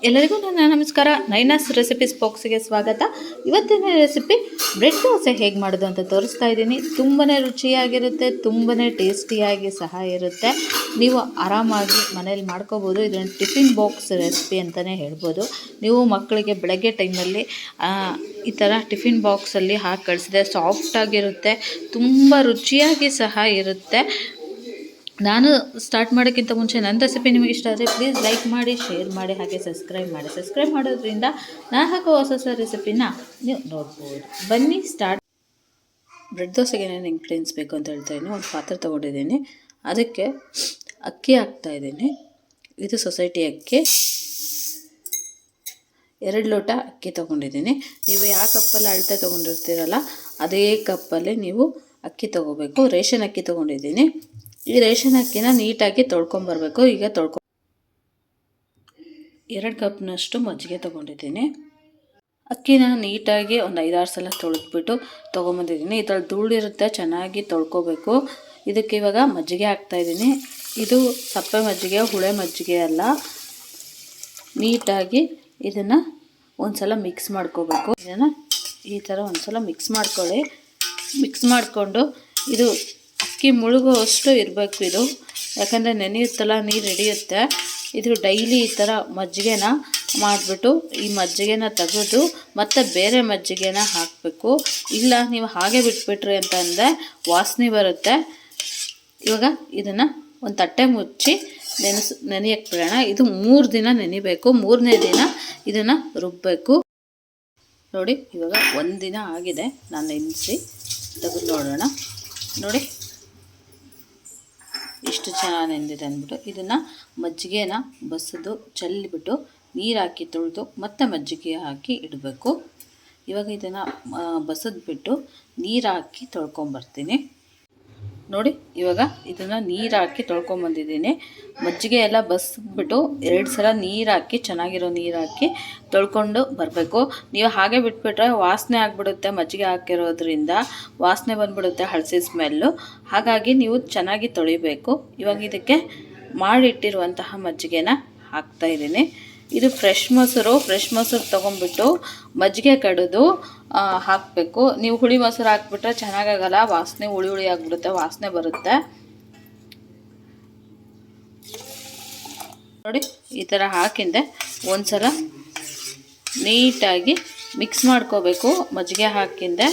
ಎಲ್ಲರಿಗೂ ನನ್ನ ನಮಸ್ಕಾರ. ನೈನಾಸ್ ರೆಸಿಪೀಸ್ ಬಾಕ್ಸಿಗೆ ಸ್ವಾಗತ. ಇವತ್ತಿನ ರೆಸಿಪಿ ಬ್ರೆಡ್ ದೋಸೆ ಹೇಗೆ ಮಾಡೋದು ಅಂತ ತೋರಿಸ್ತಾ ಇದ್ದೀನಿ. ತುಂಬಾ ರುಚಿಯಾಗಿರುತ್ತೆ, ತುಂಬಾ ಟೇಸ್ಟಿಯಾಗಿ ಸಹ ಇರುತ್ತೆ. ನೀವು ಆರಾಮಾಗಿ ಮನೇಲಿ ಮಾಡ್ಕೋಬೋದು. ಇದನ್ನು ಟಿಫಿನ್ ಬಾಕ್ಸ್ ರೆಸಿಪಿ ಅಂತಲೇ ಹೇಳ್ಬೋದು. ನೀವು ಮಕ್ಕಳಿಗೆ ಬೆಳಗ್ಗೆ ಟೈಮಲ್ಲಿ ಈ ಥರ ಟಿಫಿನ್ ಬಾಕ್ಸಲ್ಲಿ ಹಾಕಿ ಕಳಿಸಿದ್ರೆ ಸಾಫ್ಟಾಗಿರುತ್ತೆ, ತುಂಬ ರುಚಿಯಾಗಿ ಸಹ ಇರುತ್ತೆ. ನಾನು ಸ್ಟಾರ್ಟ್ ಮಾಡೋಕ್ಕಿಂತ ಮುಂಚೆ ನನ್ನ ರೆಸಿಪಿ ನಿಮಗೆ ಇಷ್ಟ ಆದರೆ ಪ್ಲೀಸ್ ಲೈಕ್ ಮಾಡಿ, ಶೇರ್ ಮಾಡಿ, ಹಾಗೆ ಸಬ್ಸ್ಕ್ರೈಬ್ ಮಾಡಿ. ಸಬ್ಸ್ಕ್ರೈಬ್ ಮಾಡೋದ್ರಿಂದ ನಾನು ಹಾಕೋ ಹೊಸ ರೆಸಿಪಿನ ನೀವು ನೋಡ್ಬೋದು. ಬನ್ನಿ ಸ್ಟಾರ್ಟ್. ಬ್ರೆಡ್ ದೋಸೆಗೆ ಏನೇನು ಇಂಗ್ರೀಡಿಯೆಂಟ್ಸ್ ಬೇಕು ಅಂತ ಹೇಳ್ತಾ ಇದ್ದೀನಿ. ಒಂದು ಪಾತ್ರೆ ತೊಗೊಂಡಿದ್ದೀನಿ, ಅದಕ್ಕೆ ಅಕ್ಕಿ ಹಾಕ್ತಾಯಿದ್ದೀನಿ. ಇದು ಸೊಸೈಟಿ ಅಕ್ಕಿ, 2 ಲೋಟ ಅಕ್ಕಿ ತೊಗೊಂಡಿದ್ದೀನಿ. ನೀವು ಯಾವ ಕಪ್ಪಲ್ಲಿ ಅಳತೆ ತೊಗೊಂಡಿರ್ತೀರಲ್ಲ ಅದೇ ಕಪ್ಪಲ್ಲಿ ನೀವು ಅಕ್ಕಿ ತೊಗೋಬೇಕು. ರೇಷನ್ ಅಕ್ಕಿ ತೊಗೊಂಡಿದ್ದೀನಿ. ಈ ರೇಷನ್ ಅಕ್ಕಿನ ನೀಟಾಗಿ ತೊಳ್ಕೊಂಬರ್ಬೇಕು. ಈಗ 2 ಕಪ್ನಷ್ಟು ಮಜ್ಜಿಗೆ ತೊಗೊಂಡಿದ್ದೀನಿ. ಅಕ್ಕಿನ ನೀಟಾಗಿ ಒಂದು 5-6 ಸಲ ತೊಳೆದ್ಬಿಟ್ಟು ತೊಗೊಂಬಂದಿದ್ದೀನಿ. ಈ ಥರ ಧೂಳಿರುತ್ತೆ, ಚೆನ್ನಾಗಿ ತೊಳ್ಕೊಬೇಕು. ಇದಕ್ಕೆ ಇವಾಗ ಮಜ್ಜಿಗೆ ಹಾಕ್ತಾಯಿದ್ದೀನಿ. ಇದು ಸಪ್ಪೆ ಮಜ್ಜಿಗೆ, ಹುಳೆ ಮಜ್ಜಿಗೆ ಅಲ್ಲ. ನೀಟಾಗಿ ಇದನ್ನು ಒಂದು ಸಲ ಮಿಕ್ಸ್ ಮಾಡ್ಕೋಬೇಕು. ಇದನ್ನು ಈ ಥರ ಒಂದು ಸಲ ಮಿಕ್ಸ್ ಮಾಡ್ಕೊಳ್ಳಿ. ಮಿಕ್ಸ್ ಮಾಡಿಕೊಂಡು ಇದು ಅಕ್ಕಿ ಮುಳುಗುವಷ್ಟು ಇರಬೇಕು ಇದು, ಯಾಕಂದರೆ ನೆನೆಯುತ್ತಲ್ಲ, ನೀರು ಹಿಡಿಯುತ್ತೆ. ಇದು ಡೈಲಿ ಈ ಥರ ಮಜ್ಜಿಗೆನ ಮಾಡಿಬಿಟ್ಟು ಈ ಮಜ್ಜಿಗೆನ ತೆಗೆದು ಮತ್ತು ಬೇರೆ ಮಜ್ಜಿಗೆನ ಹಾಕಬೇಕು. ಇಲ್ಲ ನೀವು ಹಾಗೆ ಬಿಟ್ಬಿಟ್ರಿ ಅಂತಂದರೆ ವಾಸನೆ ಬರುತ್ತೆ. ಇವಾಗ ಇದನ್ನು ಒಂದು ತಟ್ಟೆ ಮುಚ್ಚಿ ನೆನೆಯಕ್ಕೆ ಬಿಡೋಣ. ಇದು 3 ದಿನ ನೆನಿಬೇಕು. 3ನೇ ದಿನ ಇದನ್ನು ರುಬ್ಬಬೇಕು. ನೋಡಿ, ಇವಾಗ 1 ದಿನ ಆಗಿದೆ ನಾನು ನೆನೆಸಿ ತೆಗೆದು ನೋಡೋಣ. ನೋಡಿ ಇಷ್ಟು ಚೆನ್ನಾಗಿ ನೆಂದಿದೆ ಅಂದ್ಬಿಟ್ಟು ಇದನ್ನು ಮಜ್ಜಿಗೆನ ಬಸಿದು ಚೆಲ್ಲಿಬಿಟ್ಟು ನೀರು ಹಾಕಿ ತೊಳೆದು ಮತ್ತೆ ಮಜ್ಜಿಗೆ ಹಾಕಿ ಇಡಬೇಕು. ಇವಾಗ ಇದನ್ನು ಬಸಿದ್ಬಿಟ್ಟು ನೀರು ಹಾಕಿ ತೊಳ್ಕೊಂಬರ್ತೀನಿ. ನೋಡಿ, ಇವಾಗ ಇದನ್ನು ನೀರು ಹಾಕಿ ತೊಳ್ಕೊಂಬಂದಿದ್ದೀನಿ. ಮಜ್ಜಿಗೆ ಎಲ್ಲ ಬಸಿದ್ಬಿಟ್ಟು 2 ಸಲ ನೀರು ಹಾಕಿ, ಚೆನ್ನಾಗಿರೋ ನೀರು ಹಾಕಿ ತೊಳ್ಕೊಂಡು ಬರಬೇಕು. ನೀವು ಹಾಗೆ ಬಿಟ್ಬಿಟ್ರೆ ವಾಸನೆ ಆಗಿಬಿಡುತ್ತೆ. ಮಜ್ಜಿಗೆ ಹಾಕಿರೋದ್ರಿಂದ ವಾಸನೆ ಬಂದುಬಿಡುತ್ತೆ, ಹಳಸಿ ಸ್ಮೆಲ್ಲು. ಹಾಗಾಗಿ ನೀವು ಚೆನ್ನಾಗಿ ತೊಳಿಬೇಕು. ಇವಾಗ ಇದಕ್ಕೆ ಮಾಡಿಟ್ಟಿರುವಂತಹ ಮಜ್ಜಿಗೆನ ಹಾಕ್ತಾಯಿದ್ದೀನಿ. ಇದು ಫ್ರೆಶ್ ಮೊಸರು ತೊಗೊಂಡ್ಬಿಟ್ಟು ಮಜ್ಜಿಗೆ ಕಡಿದು ಹಾಕಬೇಕು. ನೀವು ಹುಳಿ ಮೊಸರು ಹಾಕ್ಬಿಟ್ರೆ ಚೆನ್ನಾಗಾಗಲ್ಲ, ವಾಸನೆ ಹುಳಿ ಆಗಿಬಿಡುತ್ತೆ, ವಾಸನೆ ಬರುತ್ತೆ. ನೋಡಿ, ಈ ಥರ ಹಾಕಿಂದೆ ಒಂದು ಸಲ ನೀಟಾಗಿ ಮಿಕ್ಸ್ ಮಾಡ್ಕೋಬೇಕು. ಮಜ್ಜಿಗೆ ಹಾಕಿಂದೆ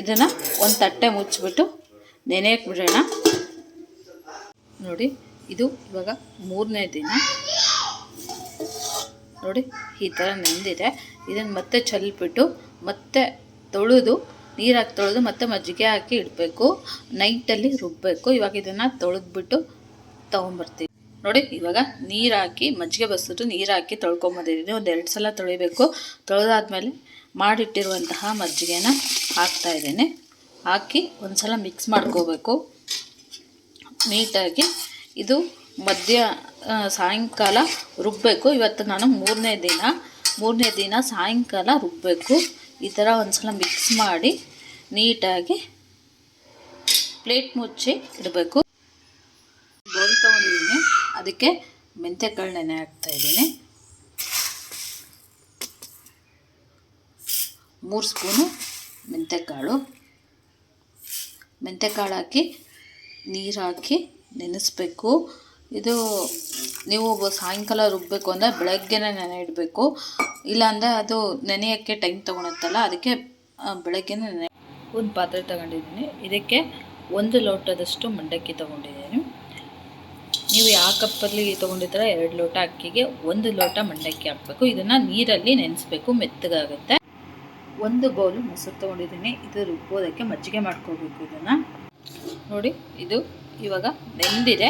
ಇದನ್ನು ಒಂದು ತಟ್ಟೆ ಮುಚ್ಚಿಬಿಟ್ಟು ನೆನೆಯಕ್ಕೆ ಬಿಡೋಣ. ನೋಡಿ, ಇದು ಇವಾಗ 3ನೇ ದಿನ. ನೋಡಿ, ಈ ಥರ ನೆಂದಿದೆ. ಇದನ್ನು ಮತ್ತೆ ಚೆಲ್ಬಿಟ್ಟು ಮತ್ತೆ ತೊಳೆದು ನೀರಾಕಿ ತೊಳೆದು ಮತ್ತೆ ಮಜ್ಜಿಗೆ ಹಾಕಿ ಇಡಬೇಕು. ನೈಟಲ್ಲಿ ರುಬ್ಬಬೇಕು. ಇವಾಗ ಇದನ್ನು ತೊಳೆದ್ಬಿಟ್ಟು ತೊಗೊಂಬರ್ತೀವಿ. ನೋಡಿ, ಇವಾಗ ನೀರು ಹಾಕಿ ಮಜ್ಜಿಗೆ ಬಸಿಟ್ಟು ನೀರು ಹಾಕಿ ತೊಳ್ಕೊಂಬಂದಿದ್ದೀನಿ. ಒಂದು 2 ಸಲ ತೊಳಿಬೇಕು. ತೊಳೆದಾದ್ಮೇಲೆ ಮಾಡಿಟ್ಟಿರುವಂತಹ ಮಜ್ಜಿಗೆನ ಹಾಕ್ತಾಯಿದ್ದೀನಿ. ಹಾಕಿ ಒಂದು ಸಲ ಮಿಕ್ಸ್ ಮಾಡ್ಕೋಬೇಕು ನೀಟಾಗಿ. ಇದು ಸಾಯಂಕಾಲ ರುಬ್ಬಬೇಕು. ಇವತ್ತು ನಾನು 3ನೇ ದಿನ ಸಾಯಂಕಾಲ ರುಬ್ಬಬೇಕು. ಈ ಥರ ಒಂದು ಸಲ ಮಿಕ್ಸ್ ಮಾಡಿ ನೀಟಾಗಿ ಪ್ಲೇಟ್ ಮುಚ್ಚಿ ಇಡಬೇಕು. ಬೌಲ್ ತೊಗೊಂಡಿದ್ದೀನಿ, ಅದಕ್ಕೆ ಮೆಂತ್ಯಕಾಳು ನೆನೆ ಹಾಕ್ತಾಯಿದ್ದೀನಿ. 3 ಸ್ಪೂನು ಮೆಂತ್ಯಕಾಳು ಹಾಕಿ ನೀರು ಹಾಕಿ ನೆನೆಸ್ಬೇಕು. ಇದು ನೀವು ಸಾಯಂಕಾಲ ರುಬ್ಬಬೇಕು ಅಂದರೆ ಬೆಳಗ್ಗೆನೇ ನೆನೆ ಇಡಬೇಕು. ಇಲ್ಲಾಂದರೆ ಅದು ನೆನೆಯೋಕ್ಕೆ ಟೈಮ್ ತೊಗೊಳುತ್ತಲ್ಲ, ಅದಕ್ಕೆ ಬೆಳಗ್ಗೆನೇ ಒಂದು ಪಾತ್ರೆ ತಗೊಂಡಿದ್ದೀನಿ. ಇದಕ್ಕೆ 1 ಲೋಟದಷ್ಟು ಮಂಡಕ್ಕಿ ತೊಗೊಂಡಿದ್ದೀನಿ. ನೀವು ಯಾವ ಕಪ್ಪಲ್ಲಿ ತೊಗೊಂಡಿರ್ತೀರ 2 ಲೋಟ ಅಕ್ಕಿಗೆ 1 ಲೋಟ ಮಂಡಕ್ಕಿ ಹಾಕಬೇಕು. ಇದನ್ನು ನೀರಲ್ಲಿ ನೆನೆಸ್ಬೇಕು, ಮೆತ್ತಗಾಗುತ್ತೆ. 1 ಬೌಲು ಮೊಸರು ತೊಗೊಂಡಿದ್ದೀನಿ. ಇದು ರುಬ್ಬೋದಕ್ಕೆ ಮಜ್ಜಿಗೆ ಮಾಡ್ಕೋಬೇಕು. ಇದನ್ನು ನೋಡಿ, ಇದು ಇವಾಗ ನೆಂದಿದೆ.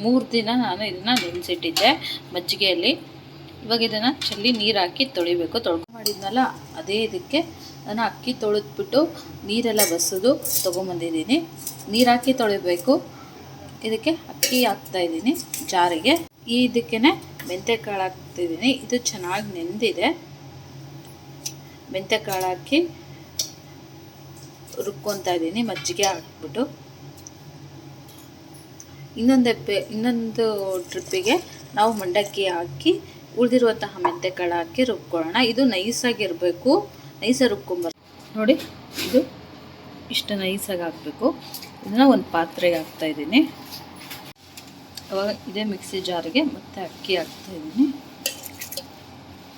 3 ದಿನ ನಾನು ಇದನ್ನು ನೆನೆಸಿಟ್ಟಿದ್ದೆ ಮಜ್ಜಿಗೆಯಲ್ಲಿ. ಇವಾಗ ಇದನ್ನು ಚೆಲ್ಲಿ ನೀರು ಹಾಕಿ ತೊಳಿಬೇಕು. ಮಾಡಿದ್ನಲ್ಲ ಅದೇ ಇದಕ್ಕೆ ನಾನು ಅಕ್ಕಿ ತೊಳೆದ್ಬಿಟ್ಟು ನೀರೆಲ್ಲ ಬಸಿದು ತೊಗೊಂಬಂದಿದ್ದೀನಿ. ನೀರು ಹಾಕಿ ತೊಳಿಬೇಕು. ಇದಕ್ಕೆ ಅಕ್ಕಿ ಹಾಕ್ತಾಯಿದ್ದೀನಿ ಜಾರಿಗೆ. ಇದಕ್ಕೆ ಮೆಂತ್ಯಕಾಳು ಹಾಕ್ತಿದ್ದೀನಿ. ಇದು ಚೆನ್ನಾಗಿ ನೆಂದಿದೆ. ಮೆಂತ್ಯಕಾಳು ಹಾಕಿ ರುಬ್ಕೊತಾ ಇದ್ದೀನಿ ಮಜ್ಜಿಗೆ ಹಾಕ್ಬಿಟ್ಟು. ಇನ್ನೊಂದು ಟ್ರಿಪ್ಪಿಗೆ ನಾವು ಮಂಡಕ್ಕಿ ಹಾಕಿ ಉಳಿದಿರುವಂತಹ ಮೆಂತೆಕಾಳು ಹಾಕಿ ರುಬ್ಕೊಳ್ಳೋಣ. ಇದು ನೈಸಾಗಿರಬೇಕು, ನೈಸಾಗಿ ರುಬ್ಕೊಂಬರ್ ನೋಡಿ. ಇದು ಇಷ್ಟು ನೈಸಾಗಿ ಹಾಕಬೇಕು. ಇದನ್ನು ಒಂದು ಪಾತ್ರೆಗೆ ಹಾಕ್ತಾಯಿದ್ದೀನಿ. ಅವಾಗ ಇದೇ ಮಿಕ್ಸಿ ಜಾರಿಗೆ ಮತ್ತೆ ಅಕ್ಕಿ ಹಾಕ್ತಾಯಿದ್ದೀನಿ.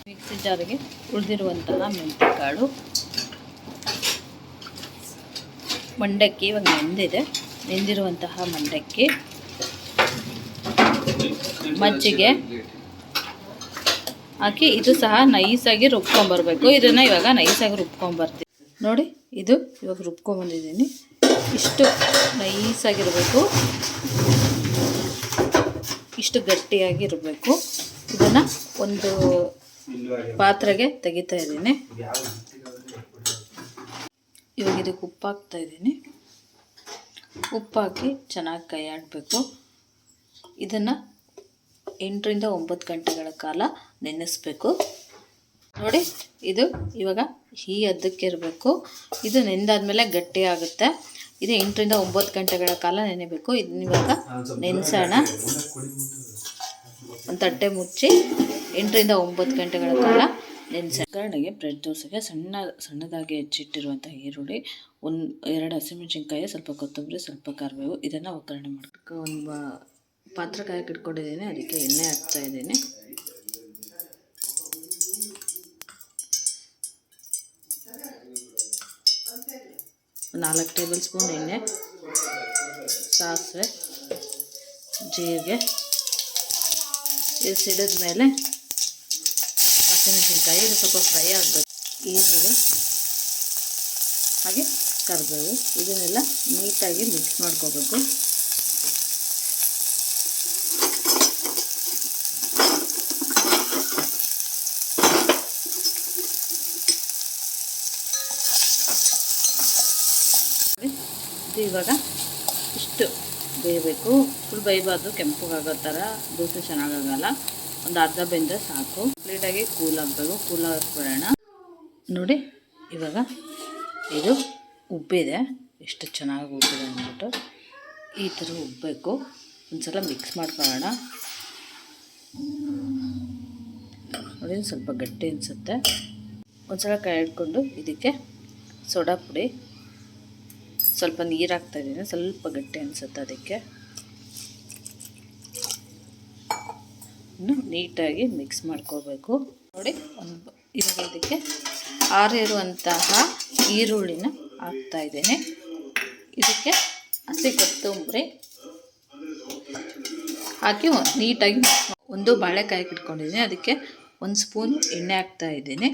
ಮಿಕ್ಸಿ ಜಾರಿಗೆ ಉಳಿದಿರುವಂತಹ ಮೆಂತೆಕಾಳು, ಮಂಡಕ್ಕಿ ಇವಾಗ ನೆಂದಿರುವಂತಹ ಮಂಡಕ್ಕಿ, ಮಜ್ಜಿಗೆ ಹಾಕಿ ಇದು ಸಹ ನೈಸಾಗಿ ರುಬ್ಕೊಂಬರ್ಬೇಕು. ಇದನ್ನು ಇವಾಗ ನೈಸಾಗಿ ರುಬ್ಕೊಂಬರ್ತೀನಿ ನೋಡಿ. ಇದು ಇವಾಗ ರುಬ್ಕೊಂಬಂದಿದ್ದೀನಿ. ಇಷ್ಟು ನೈಸಾಗಿರಬೇಕು, ಇಷ್ಟು ಗಟ್ಟಿಯಾಗಿರಬೇಕು. ಇದನ್ನು ಒಂದು ಪಾತ್ರೆಗೆ ತೆಗಿತಾ ಇದ್ದೀನಿ. ಇವಾಗ ಇದಕ್ಕೆ ಉಪ್ಪು ಹಾಕ್ತಾಯಿದ್ದೀನಿ. ಉಪ್ಪು ಹಾಕಿ ಚೆನ್ನಾಗಿ ಕೈ ಆಡಬೇಕು. ಇದನ್ನು 8 ರಿಂದ 9 ಗಂಟೆಗಳ ಕಾಲ ನೆನೆಸಬೇಕು ನೋಡಿ. ಇದು ಇವಾಗ ಈ ಹದಕ್ಕೆ ಇರಬೇಕು. ಇದು ನೆಂದಾದ್ಮೇಲೆ ಗಟ್ಟಿ ಆಗುತ್ತೆ. ಇದು 8 ರಿಂದ 9 ಗಂಟೆಗಳ ಕಾಲ ನೆನೆಬೇಕು. ಇದನ್ನ ಇವಾಗ ನೆನೆಸೋಣ. ಒಂದು ತಟ್ಟೆ ಮುಚ್ಚಿ 8 ರಿಂದ 9 ಗಂಟೆಗಳ ಕಾಲ ನೆನೆಸೋಣ. ಒಗ್ಗರಣೆಗೆ ಬ್ರೆಡ್ ದೋಸೆಗೆ ಸಣ್ಣದಾಗಿ ಹೆಚ್ಚಿಟ್ಟಿರುವಂಥ ಈರುಳ್ಳಿ, 2 ಹಸಿಮೆಣಸಿನ್ಕಾಯಿ, ಸ್ವಲ್ಪ ಕೊತ್ತಂಬರಿ, ಸ್ವಲ್ಪ ಕರಿಬೇವು, ಇದನ್ನು ಒಗ್ಗರಣೆ ಮಾಡಬೇಕು. ಒಂದು ಪಾತ್ರೆ ಕಾಯಕ್ಕೆ ಇಟ್ಕೊಂಡಿದ್ದೀನಿ. ಅದಕ್ಕೆ ಎಣ್ಣೆ ಹಾಕ್ತಾಯಿದ್ದೀನಿ. ಒಂದು 4 ಟೇಬಲ್ ಸ್ಪೂನ್ ಎಣ್ಣೆ, ಸಾಸಿವೆ, ಜೀರಿಗೆ, ಇದು ಸಿಡಿದ ಮೇಲೆ ಹಸಿಮೆಣಸಿನ್ಕಾಯಿ, ಇದು ಸ್ವಲ್ಪ ಫ್ರೈ ಆಗಬೇಕು. ಈರುಳ್ಳಿ ಹಾಗೆ ಕರಿಬೇವು, ಇದನ್ನೆಲ್ಲ ನೀಟಾಗಿ ಮಿಕ್ಸ್ ಮಾಡ್ಕೋಬೇಕು. ಇದು ಇವಾಗ ಇಷ್ಟು ಬೇಯಬೇಕು. ಫುಲ್ ಬೇಯಬಾರ್ದು, ಕೆಂಪಗಾಗೋ ಥರ ದೋಸೆ ಚೆನ್ನಾಗಾಗಲ್ಲ. ಒಂದು ಅರ್ಧ ಬೆಂದರೆ ಸಾಕು. ಕಂಪ್ಲೀಟಾಗಿ ಕೂಲ್ ಆಗಬೇಕು. ಕೂಲ್ ಆಗಿಬಿಡೋಣ ನೋಡಿ. ಇವಾಗ ಇದು ಉಬ್ಬಿದೆ, ಎಷ್ಟು ಚೆನ್ನಾಗಿ ಉಬ್ಬಿದೆ ಅಂದ್ಬಿಟ್ಟು ಈ ಥರ ಉಬ್ಬಬೇಕು. ಒಂದು ಸಲ ಮಿಕ್ಸ್ ಮಾಡ್ಕೊಳ್ಳೋಣ ನೋಡಿ. ಸ್ವಲ್ಪ ಗಟ್ಟಿ ಅನಿಸುತ್ತೆ. ಒಂದು ಸಲ ಕೈ ಹಿಡ್ಕೊಂಡು ಇದಕ್ಕೆ ಸೋಡಾ ಪುಡಿ, ಸ್ವಲ್ಪ ನೀರು ಹಾಕ್ತಾಯಿದ್ದೀನಿ. ಸ್ವಲ್ಪ ಗಟ್ಟಿ ಅನಿಸುತ್ತೆ, ಅದಕ್ಕೆ ನೀಟಾಗಿ ಮಿಕ್ಸ್ ಮಾಡ್ಕೋಬೇಕು ನೋಡಿ. ಇವಾಗ ಇದಕ್ಕೆ ಆರಿರುವಂತಹ ಈರುಳ್ಳಿನ ಹಾಕ್ತಾಯಿದ್ದೀನಿ. ಇದಕ್ಕೆ ಹಸಿ ಕೊತ್ತಂಬರಿ ಹಾಕಿ ನೀಟಾಗಿ ಒಂದು ಬಾಳೆಕಾಯಿ ಇಟ್ಕೊಂಡಿದ್ದೀನಿ. ಅದಕ್ಕೆ 1 ಸ್ಪೂನ್ ಎಣ್ಣೆ ಹಾಕ್ತಾಯಿದ್ದೀನಿ.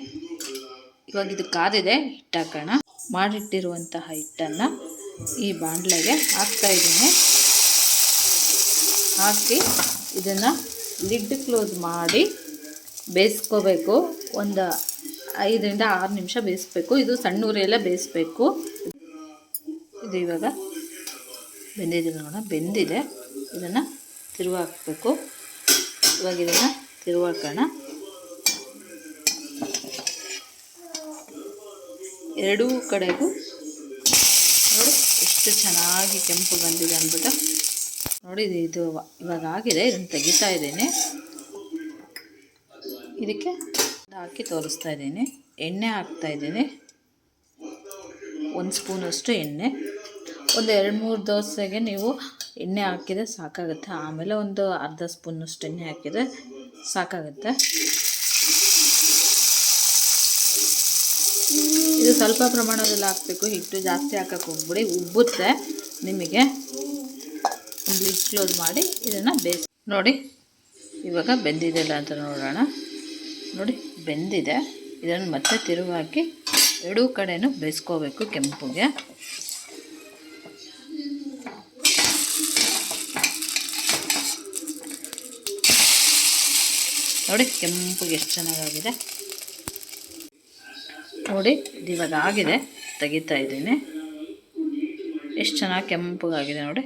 ಇವಾಗ ಇದು ಕಾದಿದೆ, ಹಿಟ್ಟು ಹಾಕೋಣ. ಮಾಡಿಟ್ಟಿರುವಂತಹ ಹಿಟ್ಟನ್ನು ಈ ಬಾಣಲೆಗೆ ಹಾಕ್ತಾಯಿದ್ದೀನಿ. ಹಾಕಿ ಇದನ್ನು ಲಿಡ್ ಕ್ಲೋಸ್ ಮಾಡಿ ಬೇಯಿಸ್ಕೋಬೇಕು. ಒಂದು 5 ರಿಂದ 6 ನಿಮಿಷ ಬೇಯಿಸ್ಬೇಕು. ಇದು ಸಣ್ಣ ಉರಿಯಲ್ಲೇ ಬೇಯಿಸ್ಬೇಕು. ಇದು ಇವಾಗ ಬೆಂದಿದೆ ನೋಡೋಣ. ಬೆಂದಿದೆ. ಇದನ್ನು ತಿರುವಿ ಹಾಕಬೇಕು. ಇವಾಗ ಇದನ್ನು ತಿರುವಿ ಹಾಕೋಣ. ಎರಡೂ ಕಡೆಗೂ ನೋಡಿ ಎಷ್ಟು ಚೆನ್ನಾಗಿ ಕೆಂಪು ಬಂದಿದೆ ಅಂದ್ಬಿಟ್ಟು ನೋಡಿ. ಇದು ಇವಾಗ ಆಗಿದೆ. ಇದನ್ನು ತೆಗಿತಾ ಇದ್ದೀನಿ. ಇದಕ್ಕೆ ಹಾಕಿ ತೋರಿಸ್ತಾ ಇದ್ದೀನಿ. ಎಣ್ಣೆ ಹಾಕ್ತಾಯಿದ್ದೀನಿ. 1 ಸ್ಪೂನಷ್ಟು ಎಣ್ಣೆ. ಒಂದು 2-3 ದೋಸೆಗೆ ನೀವು ಎಣ್ಣೆ ಹಾಕಿದರೆ ಸಾಕಾಗುತ್ತೆ. ಆಮೇಲೆ ಒಂದು ಅರ್ಧ ಸ್ಪೂನಷ್ಟು ಎಣ್ಣೆ ಹಾಕಿದರೆ ಸಾಕಾಗುತ್ತೆ. ಇದು ಸ್ವಲ್ಪ ಪ್ರಮಾಣದಲ್ಲಿ ಹಾಕಬೇಕು. ಹಿಟ್ಟು ಜಾಸ್ತಿ ಹಾಕಕ್ಕೆ ಹೋಗ್ಬಿಡಿ, ಉಬ್ಬುತ್ತೆ ನಿಮಗೆ. ಒಂದು ಲಿಡ್ ಕ್ಲೋಸ್ ಮಾಡಿ ಇದನ್ನು ಬೇಯಿಸಿ ನೋಡಿ. ಇವಾಗ ಬೆಂದಿದೆಲ್ಲ ಅಂತ ನೋಡೋಣ ನೋಡಿ. ಬೆಂದಿದೆ. ಇದನ್ನು ಮತ್ತೆ ತಿರುಗಿ ಹಾಕಿ ಎರಡೂ ಕಡೆನೂ ಬೇಯಿಸ್ಕೋಬೇಕು ಕೆಂಪುಗೆ. ನೋಡಿ ಕೆಂಪುಗೆ ಎಷ್ಟು ಚೆನ್ನಾಗಾಗಿದೆ ನೋಡಿ. ಇದು ಇವಾಗ ಆಗಿದೆ, ತೆಗಿತಾ ಇದ್ದೀನಿ. ಎಷ್ಟು ಚೆನ್ನಾಗಿ ಕೆಂಪಗಾಗಿದೆ ನೋಡಿ.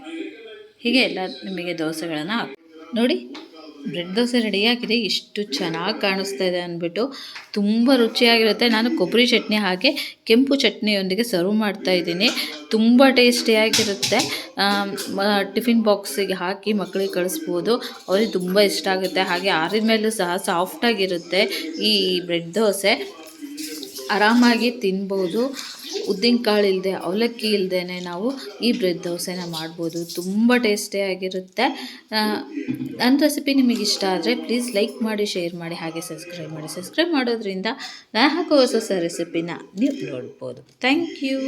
ಹೀಗೆ ಎಲ್ಲ ನಿಮಗೆ ದೋಸೆಗಳನ್ನು ನೋಡಿ. ಬ್ರೆಡ್ ದೋಸೆ ರೆಡಿಯಾಗಿದೆ. ಎಷ್ಟು ಚೆನ್ನಾಗಿ ಕಾಣಿಸ್ತಾ ಇದೆ ಅಂದ್ಬಿಟ್ಟು. ತುಂಬ ರುಚಿಯಾಗಿರುತ್ತೆ. ನಾನು ಕೊಬ್ಬರಿ ಚಟ್ನಿ ಹಾಗೆ ಕೆಂಪು ಚಟ್ನಿಯೊಂದಿಗೆ ಸರ್ವ್ ಮಾಡ್ತಾ ಇದ್ದೀನಿ. ತುಂಬ ಟೇಸ್ಟಿಯಾಗಿರುತ್ತೆ. ಟಿಫಿನ್ ಬಾಕ್ಸಿಗೆ ಹಾಕಿ ಮಕ್ಕಳಿಗೆ ಕಳಿಸ್ಬೋದು. ಅವ್ರಿಗೆ ತುಂಬ ಇಷ್ಟ ಆಗುತ್ತೆ. ಹಾಗೆ ಆರಿದ ಮೇಲೂ ಸಹ ಸಾಫ್ಟಾಗಿರುತ್ತೆ ಈ ಬ್ರೆಡ್ ದೋಸೆ. ಆರಾಮಾಗಿ ತಿನ್ಬೋದು. ಉದ್ದಿನಕಾಳು ಇಲ್ಲದೆ, ಅವಲಕ್ಕಿ ಇಲ್ಲದೇ ನಾವು ಈ ಬ್ರೆಡ್ ದೋಸೆನ ಮಾಡ್ಬೋದು. ತುಂಬ ಟೇಸ್ಟಿಯಾಗಿರುತ್ತೆ. ನನ್ನ ರೆಸಿಪಿ ನಿಮಗೆ ಇಷ್ಟ ಆದರೆ ಪ್ಲೀಸ್ ಲೈಕ್ ಮಾಡಿ, ಶೇರ್ ಮಾಡಿ, ಹಾಗೆ ಸಬ್ಸ್ಕ್ರೈಬ್ ಮಾಡಿ. ಸಬ್ಸ್ಕ್ರೈಬ್ ಮಾಡೋದ್ರಿಂದ ನಾನು ಹಾಕೋ ಹೊಸ ಹೊಸ ರೆಸಿಪಿನ ನೀವು ನೋಡ್ಬೋದು. Thank you.